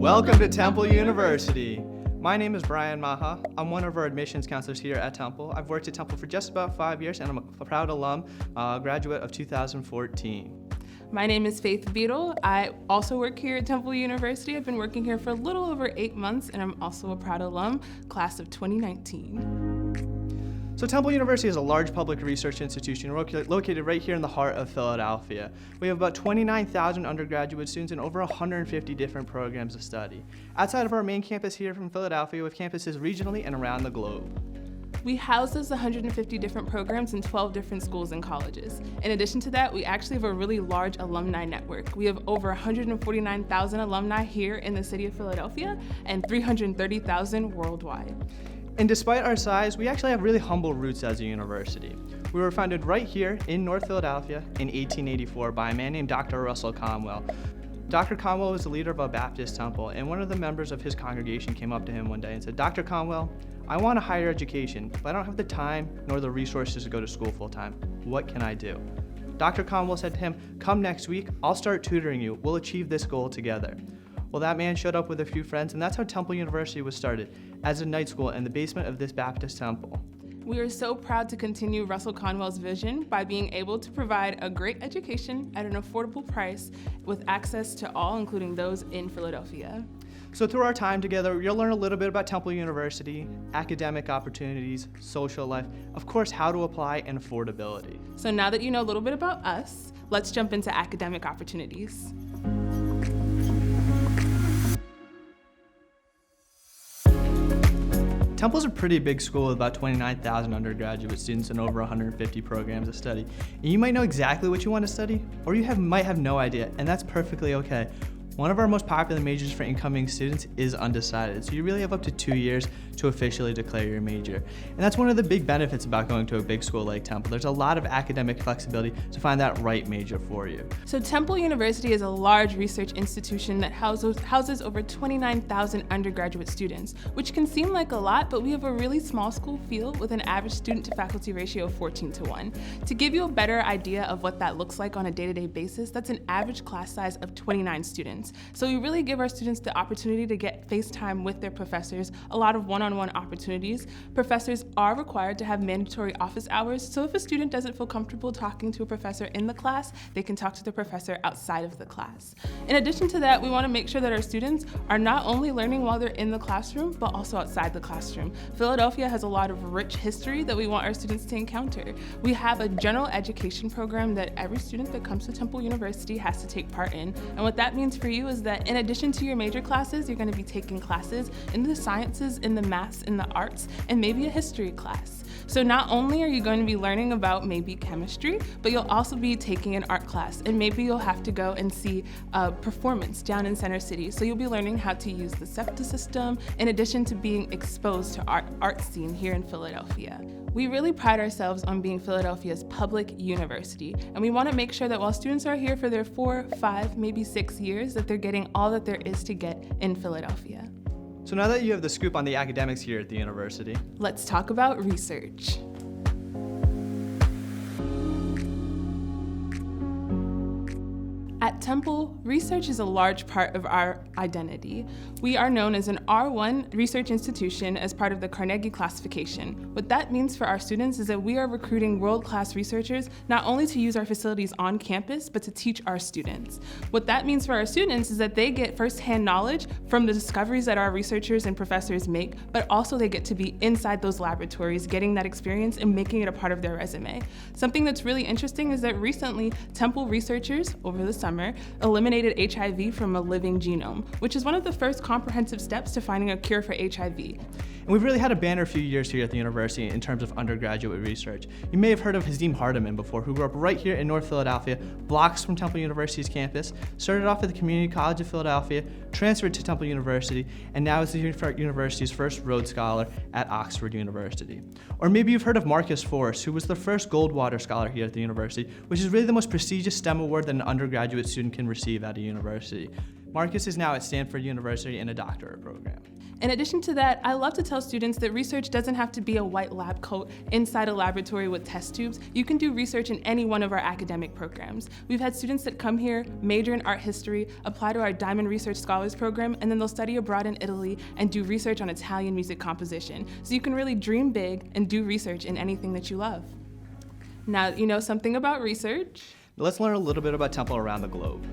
Welcome to Temple University. My name is Brian Maha. I'm one of our admissions counselors here at Temple. I've worked at Temple for just about 5 years, and I'm a proud alum, graduate of 2014. My name is Faith Beadle. I also work here at Temple University. I've been working here for a little over 8 months, and I'm also a proud alum, class of 2019. So Temple University is a large public research institution located right here in the heart of Philadelphia. We have about 29,000 undergraduate students and over 150 different programs of study. Outside of our main campus here from Philadelphia, we have campuses regionally and around the globe. We house those 150 different programs in 12 different schools and colleges. In addition to that, we actually have a really large alumni network. We have over 149,000 alumni here in the city of Philadelphia and 330,000 worldwide. And despite our size, we actually have really humble roots as a university. We were founded right here in North Philadelphia in 1884 by a man named Dr. Russell Conwell. Dr. Conwell was the leader of a Baptist temple, and one of the members of his congregation came up to him one day and said, "Dr. Conwell, I want a higher education, but I don't have the time nor the resources to go to school full time. What can I do?" Dr. Conwell said to him, "Come next week, I'll start tutoring you. We'll achieve this goal together." Well, that man showed up with a few friends, and that's how Temple University was started, as a night school in the basement of this Baptist temple. We are so proud to continue Russell Conwell's vision by being able to provide a great education at an affordable price with access to all, including those in Philadelphia. So through our time together, you'll learn a little bit about Temple University, academic opportunities, social life, of course, how to apply, and affordability. So now that you know a little bit about us, let's jump into academic opportunities. Temple's a pretty big school with about 29,000 undergraduate students and over 150 programs of study. And you might know exactly what you want to study, or you might have no idea, and that's perfectly okay. One of our most popular majors for incoming students is undecided, so you really have up to 2 years to officially declare your major. And that's one of the big benefits about going to a big school like Temple. There's a lot of academic flexibility to find that right major for you. So Temple University is a large research institution that houses over 29,000 undergraduate students, which can seem like a lot, but we have a really small school feel with an average student to faculty ratio of 14:1. To give you a better idea of what that looks like on a day-to-day basis, that's an average class size of 29 students. So we really give our students the opportunity to get face time with their professors, a lot of one-on-one opportunities. Professors are required to have mandatory office hours, so if a student doesn't feel comfortable talking to a professor in the class, they can talk to the professor outside of the class. In addition to that, we want to make sure that our students are not only learning while they're in the classroom, but also outside the classroom. Philadelphia has a lot of rich history that we want our students to encounter. We have a general education program that every student that comes to Temple University has to take part in, and what that means for you is that in addition to your major classes, you're going to be taking classes in the sciences, in the maths, in the arts, and maybe a history class. So not only are you going to be learning about maybe chemistry, but you'll also be taking an art class, and maybe you'll have to go and see a performance down in Center City. So you'll be learning how to use the SEPTA system, in addition to being exposed to art scene here in Philadelphia. We really pride ourselves on being Philadelphia's public university, and we want to make sure that while students are here for their 4, 5, maybe 6 years, that they're getting all that there is to get in Philadelphia. So now that you have the scoop on the academics here at the university, let's talk about research. At Temple, research is a large part of our identity. We are known as an R1 research institution as part of the Carnegie classification. What that means for our students is that we are recruiting world-class researchers not only to use our facilities on campus, but to teach our students. What that means for our students is that they get first-hand knowledge from the discoveries that our researchers and professors make, but also they get to be inside those laboratories, getting that experience and making it a part of their resume. Something that's really interesting is that recently, Temple researchers, over the summer, eliminated HIV from a living genome, which is one of the first comprehensive steps to finding a cure for HIV. And we've really had a banner few years here at the university in terms of undergraduate research. You may have heard of Hazim Hardiman before, who grew up right here in North Philadelphia, blocks from Temple University's campus, started off at the Community College of Philadelphia, transferred to Temple University, and now is the university's first Rhodes Scholar at Oxford University. Or maybe you've heard of Marcus Forrest, who was the first Goldwater Scholar here at the university, which is really the most prestigious STEM award that an undergraduate student can receive at a university. Marcus is now at Stanford University in a doctorate program. In addition to that, I love to tell students that research doesn't have to be a white lab coat inside a laboratory with test tubes. You can do research in any one of our academic programs. We've had students that come here, major in art history, apply to our Diamond Research Scholars Program, and then they'll study abroad in Italy and do research on Italian music composition. So you can really dream big and do research in anything that you love. Now that you know something about research, Let's learn a little bit about Temple around the globe.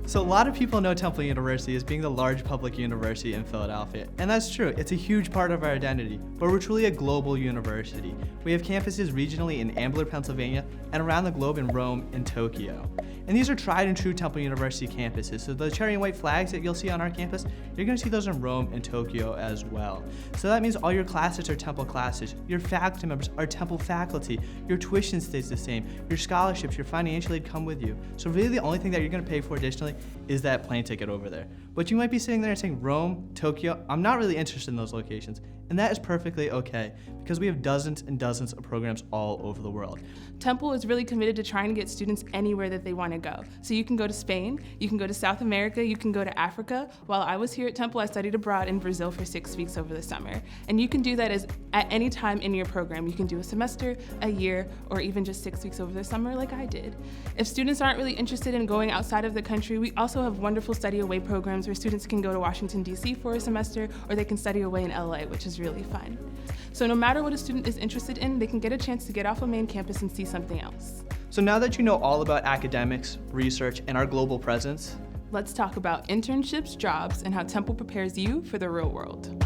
So a lot of people know Temple University as being the large public university in Philadelphia, and that's true. It's a huge part of our identity, but we're truly a global university. We have campuses regionally in Ambler, Pennsylvania, and around the globe in Rome and Tokyo. And these are tried and true Temple University campuses. So the cherry and white flags that you'll see on our campus, you're gonna see those in Rome and Tokyo as well. So that means all your classes are Temple classes, your faculty members are Temple faculty, your tuition stays the same, your scholarships, your financial aid come with you. So really the only thing that you're gonna pay for additionally is that plane ticket over there. But you might be sitting there and saying, Rome, Tokyo, I'm not really interested in those locations. And that is perfectly okay, because we have dozens and dozens of programs all over the world. Temple is really committed to trying to get students anywhere that they want to go. So you can go to Spain, you can go to South America, you can go to Africa. While I was here at Temple, I studied abroad in Brazil for 6 weeks over the summer. And you can do that at any time in your program. You can do a semester, a year, or even just 6 weeks over the summer like I did. If students aren't really interested in going outside of the country, we also have wonderful study away programs where students can go to Washington, D.C. for a semester, or they can study away in LA, which is really fun. So no matter what a student is interested in, they can get a chance to get off of main campus and see something else. So now that you know all about academics, research, and our global presence, let's talk about internships, jobs, and how Temple prepares you for the real world.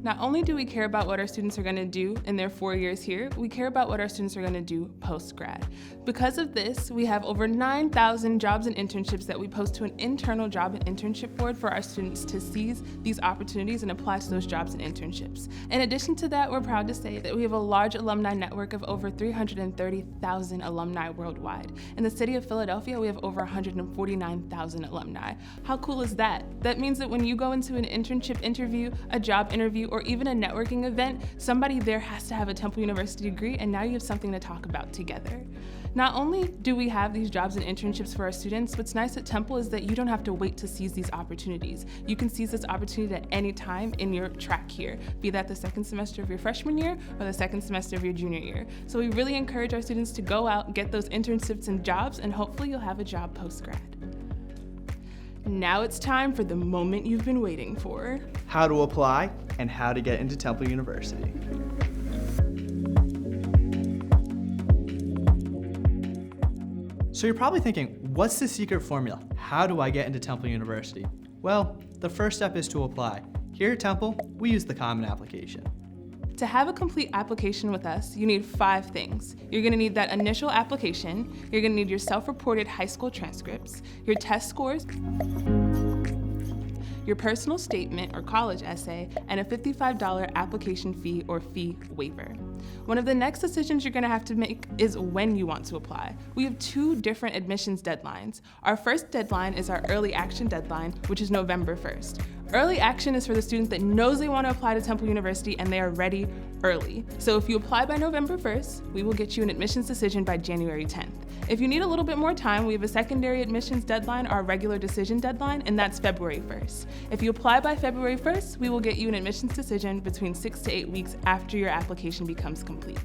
Not only do we care about what our students are going to do in their 4 years here, we care about what our students are going to do post-grad. Because of this, we have over 9,000 jobs and internships that we post to an internal job and internship board for our students to seize these opportunities and apply to those jobs and internships. In addition to that, we're proud to say that we have a large alumni network of over 330,000 alumni worldwide. In the city of Philadelphia, we have over 149,000 alumni. How cool is that? That means that when you go into an internship interview, a job interview, or even a networking event, somebody there has to have a Temple University degree, and now you have something to talk about together. Not only do we have these jobs and internships for our students, what's nice at Temple is that you don't have to wait to seize these opportunities. You can seize this opportunity at any time in your track here, be that the second semester of your freshman year or the second semester of your junior year. So we really encourage our students to go out, get those internships and jobs, and hopefully you'll have a job post-grad. Now it's time for the moment you've been waiting for. how to apply, and how to get into Temple University. So you're probably thinking, what's the secret formula? How do I get into Temple University? Well, the first step is to apply. Here at Temple, we use the Common Application. To have a complete application with us, you need 5 things. You're gonna need that initial application, you're gonna need your self-reported high school transcripts, your test scores, your personal statement or college essay, and a $55 application fee or fee waiver. One of the next decisions you're gonna have to make is when you want to apply. We have 2 different admissions deadlines. Our first deadline is our early action deadline, which is November 1st. Early action is for the student that knows they want to apply to Temple University and they are ready early. So if you apply by November 1st, we will get you an admissions decision by January 10th. If you need a little bit more time, we have a secondary admissions deadline, our regular decision deadline, and that's February 1st. If you apply by February 1st, we will get you an admissions decision between 6 to 8 weeks after your application becomes complete.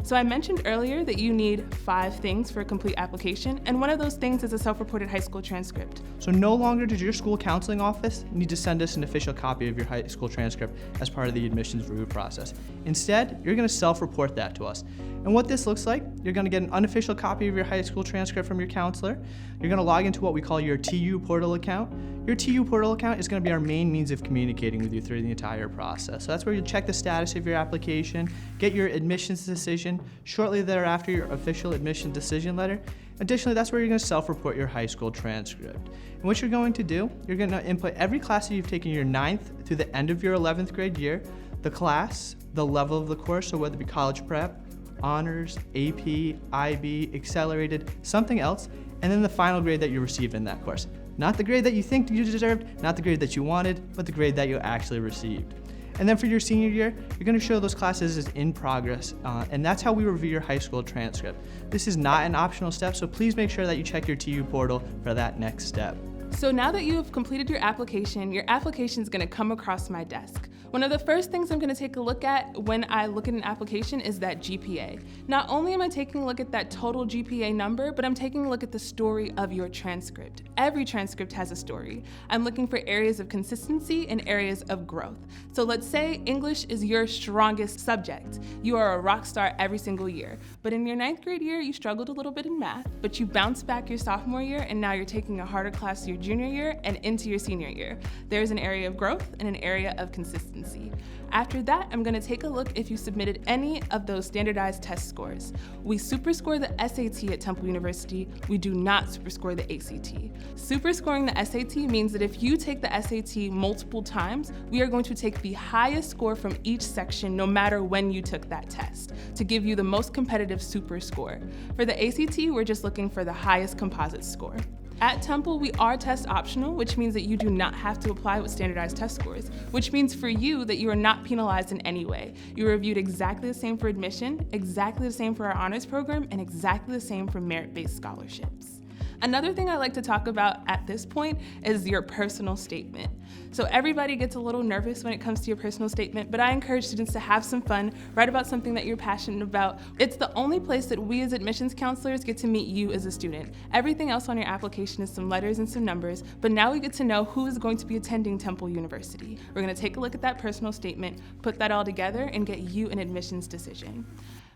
So I mentioned earlier that you need 5 things for a complete application, and one of those things is a self-reported high school transcript. So no longer does your school counseling office need to send us an official copy of your high school transcript as part of the admissions review process. Instead, you're gonna self-report that to us. And what this looks like, you're gonna get an unofficial copy of your high school transcript from your counselor. You're gonna log into what we call your TU portal account. Your TU portal account is gonna be our main means of communicating with you through the entire process. So that's where you'll check the status of your application, get your admissions decision, shortly thereafter your official admission decision letter. Additionally, that's where you're gonna self-report your high school transcript. And what you're going to do, you're gonna input every class that you've taken your 9th through the end of your 11th grade year, the class, the level of the course, so whether it be college prep, honors, AP, IB, accelerated, something else, and then the final grade that you received in that course. Not the grade that you think you deserved, not the grade that you wanted, but the grade that you actually received. And then for your senior year, you're going to show those classes as in progress, and that's how we review your high school transcript. This is not an optional step, so please make sure that you check your TU portal for that next step. So now that you have completed your application is going to come across my desk. One of the first things I'm going to take a look at when I look at an application is that GPA. Not only am I taking a look at that total GPA number, but I'm taking a look at the story of your transcript. Every transcript has a story. I'm looking for areas of consistency and areas of growth. So let's say English is your strongest subject. You are a rock star every single year. But in your 9th grade year, you struggled a little bit in math, but you bounced back your sophomore year, and now you're taking a harder class your junior year and into your senior year. There's an area of growth and an area of consistency. After that, I'm going to take a look if you submitted any of those standardized test scores. We superscore the SAT at Temple University. We do not superscore the ACT. Superscoring the SAT means that if you take the SAT multiple times, we are going to take the highest score from each section no matter when you took that test to give you the most competitive super score. For the ACT, we're just looking for the highest composite score. At Temple, we are test optional, which means that you do not have to apply with standardized test scores, which means for you that you are not penalized in any way. You are reviewed exactly the same for admission, exactly the same for our honors program, and exactly the same for merit-based scholarships. Another thing I like to talk about at this point is your personal statement. So everybody gets a little nervous when it comes to your personal statement, but I encourage students to have some fun, write about something that you're passionate about. It's the only place that we as admissions counselors get to meet you as a student. Everything else on your application is some letters and some numbers, but now we get to know who is going to be attending Temple University. We're going to take a look at that personal statement, put that all together, and get you an admissions decision.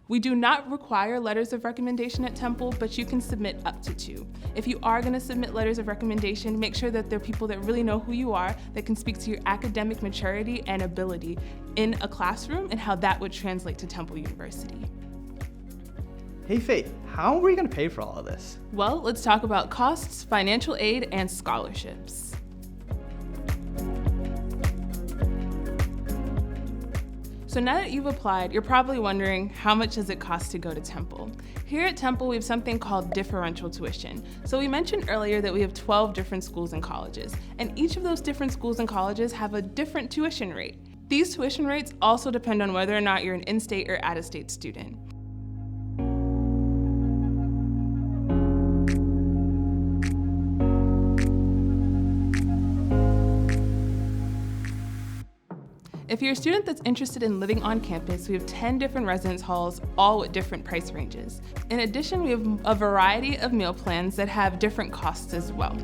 We do not require letters of recommendation at Temple, but you can submit up to 2. If you are going to submit letters of recommendation, make sure that they're people that really know who you are, that can speak to your academic maturity and ability in a classroom and how that would translate to Temple University. Hey Faith, how are we going to pay for all of this? Well, let's talk about costs, financial aid, and scholarships. So now that you've applied, you're probably wondering, how much does it cost to go to Temple? Here at Temple, we have something called differential tuition. So we mentioned earlier that we have 12 different schools and colleges, and each of those different schools and colleges have a different tuition rate. These tuition rates also depend on whether or not you're an in-state or out-of-state student. If you're a student that's interested in living on campus, we have 10 different residence halls, all with different price ranges. In addition, we have a variety of meal plans that have different costs as well.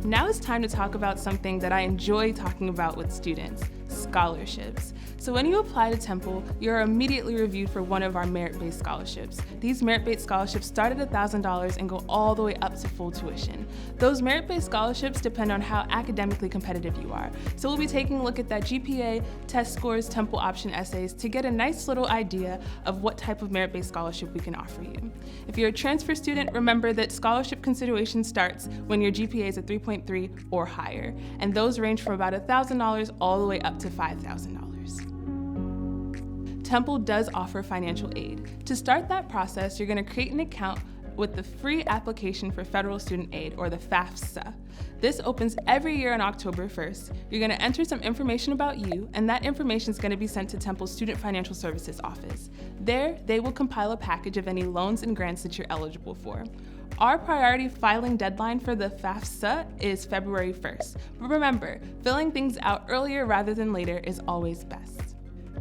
Now it's time to talk about something that I enjoy talking about with students, scholarships. So when you apply to Temple, you're immediately reviewed for one of our merit-based scholarships. These merit-based scholarships start at $1,000 and go all the way up to full tuition. Those merit-based scholarships depend on how academically competitive you are. So we'll be taking a look at that GPA, test scores, Temple option essays to get a nice little idea of what type of merit-based scholarship we can offer you. If you're a transfer student, remember that scholarship consideration starts when your GPA is a 3.3 or higher, and those range from about $1,000 all the way up to $5,000. Temple does offer financial aid. To start that process, you're going to create an account with the free application for federal student aid, or the FAFSA. This opens every year on October 1st. You're going to enter some information about you, and that information is going to be sent to Temple's Student Financial Services office. There, they will compile a package of any loans and grants that you're eligible for. Our priority filing deadline for the FAFSA is February 1st. But remember, filling things out earlier rather than later is always best.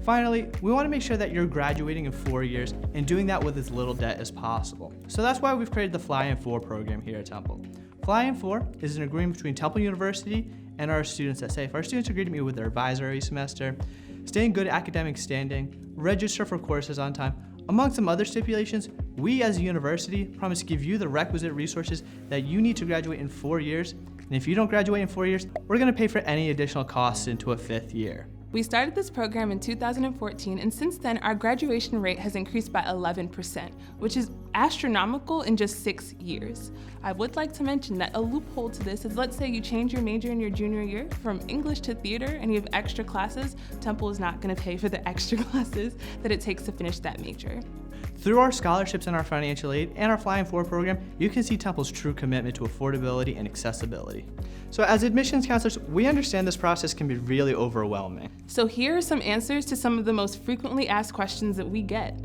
Finally, we want to make sure that you're graduating in 4 years and doing that with as little debt as possible. So that's why we've created the Fly in 4 program here at Temple. Fly in 4 is an agreement between Temple University and our students that say if our students agree to meet with their advisor every semester, stay in good academic standing, register for courses on time, among some other stipulations, we as a university promise to give you the requisite resources that you need to graduate in 4 years. And if you don't graduate in 4 years, we're going to pay for any additional costs into a 5th year. We started this program in 2014, and since then, our graduation rate has increased by 11%, which is astronomical in just 6 years. I would like to mention that a loophole to this is, let's say you change your major in your junior year from English to theater and you have extra classes, Temple is not going to pay for the extra classes that it takes to finish that major. Through our scholarships and our financial aid and our Flying Forward program, you can see Temple's true commitment to affordability and accessibility. So as admissions counselors, we understand this process can be really overwhelming. So here are some answers to some of the most frequently asked questions that we get.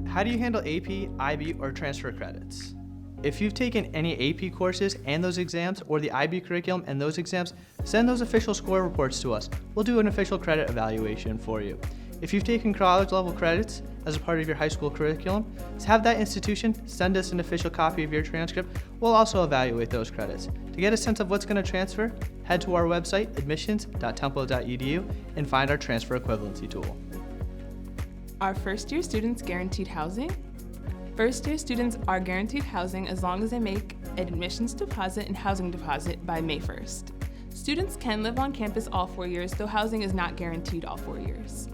How do you handle AP, IB, or transfer credits? If you've taken any AP courses and those exams, or the IB curriculum and those exams, send those official score reports to us. We'll do an official credit evaluation for you. If you've taken college level credits as a part of your high school curriculum, have that institution send us an official copy of your transcript. We'll also evaluate those credits. To get a sense of what's going to transfer, head to our website, admissions.temple.edu, and find our transfer equivalency tool. Are first-year students guaranteed housing? First-year students are guaranteed housing as long as they make an admissions deposit and housing deposit by May 1st. Students can live on campus all 4 years, though housing is not guaranteed all 4 years.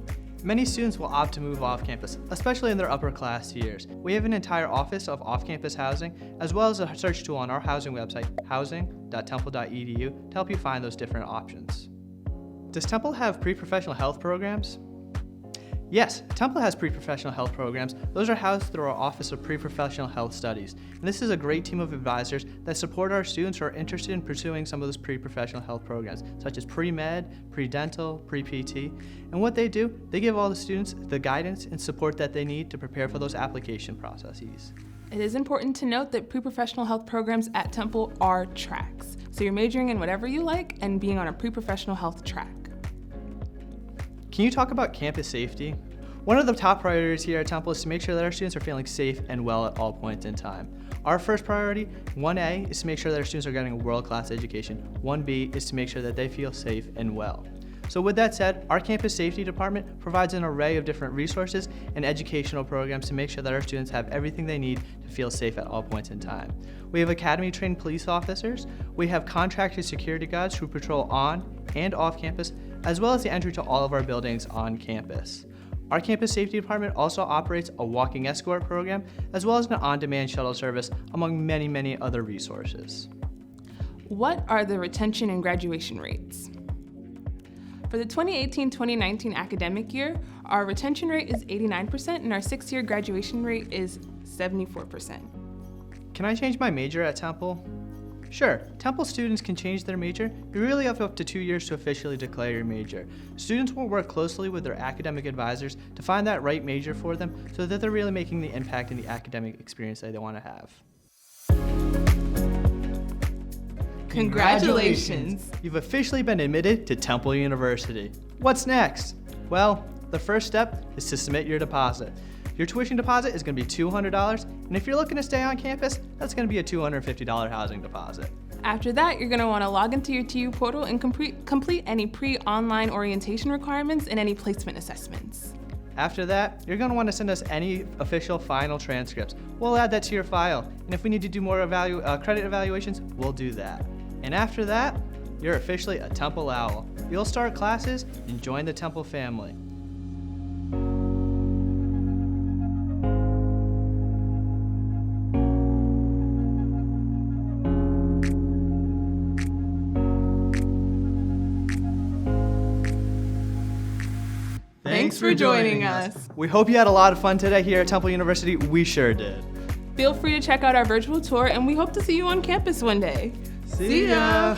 Many students will opt to move off campus, especially in their upper class years. We have an entire office of off-campus housing, as well as a search tool on our housing website, housing.temple.edu, to help you find those different options. Does Temple have pre-professional health programs? Yes, Temple has pre-professional health programs. Those are housed through our Office of Pre-Professional Health Studies. And this is a great team of advisors that support our students who are interested in pursuing some of those pre-professional health programs, such as pre-med, pre-dental, pre-PT. And what they do, they give all the students the guidance and support that they need to prepare for those application processes. It is important to note that pre-professional health programs at Temple are tracks. So you're majoring in whatever you like and being on a pre-professional health track. Can you talk about campus safety? One of the top priorities here at Temple is to make sure that our students are feeling safe and well at all points in time. Our first priority, 1A, is to make sure that our students are getting a world-class education. 1B is to make sure that they feel safe and well. So with that said, our campus safety department provides an array of different resources and educational programs to make sure that our students have everything they need to feel safe at all points in time. We have academy-trained police officers. We have contracted security guards who patrol on and off campus, as well as the entry to all of our buildings on campus. Our campus safety department also operates a walking escort program, as well as an on-demand shuttle service, among many, many other resources. What are the retention and graduation rates? For the 2018-2019 academic year, our retention rate is 89% and our 6-year graduation rate is 74%. Can I change my major at Temple? Sure, Temple students can change their major. You really have up to 2 years to officially declare your major. Students will work closely with their academic advisors to find that right major for them so that they're really making the impact in the academic experience that they want to have. Congratulations! You've officially been admitted to Temple University. What's next? Well, the first step is to submit your deposit. Your tuition deposit is going to be $200, and if you're looking to stay on campus, that's going to be a $250 housing deposit. After that, you're going to want to log into your TU portal and complete any pre-online orientation requirements and any placement assessments. After that, you're going to want to send us any official final transcripts. We'll add that to your file, and if we need to do more credit evaluations, we'll do that. And after that, you're officially a Temple Owl. You'll start classes and join the Temple family. Thanks for joining us. We hope you had a lot of fun today here at Temple University. We sure did. Feel free to check out our virtual tour, and we hope to see you on campus one day. See ya!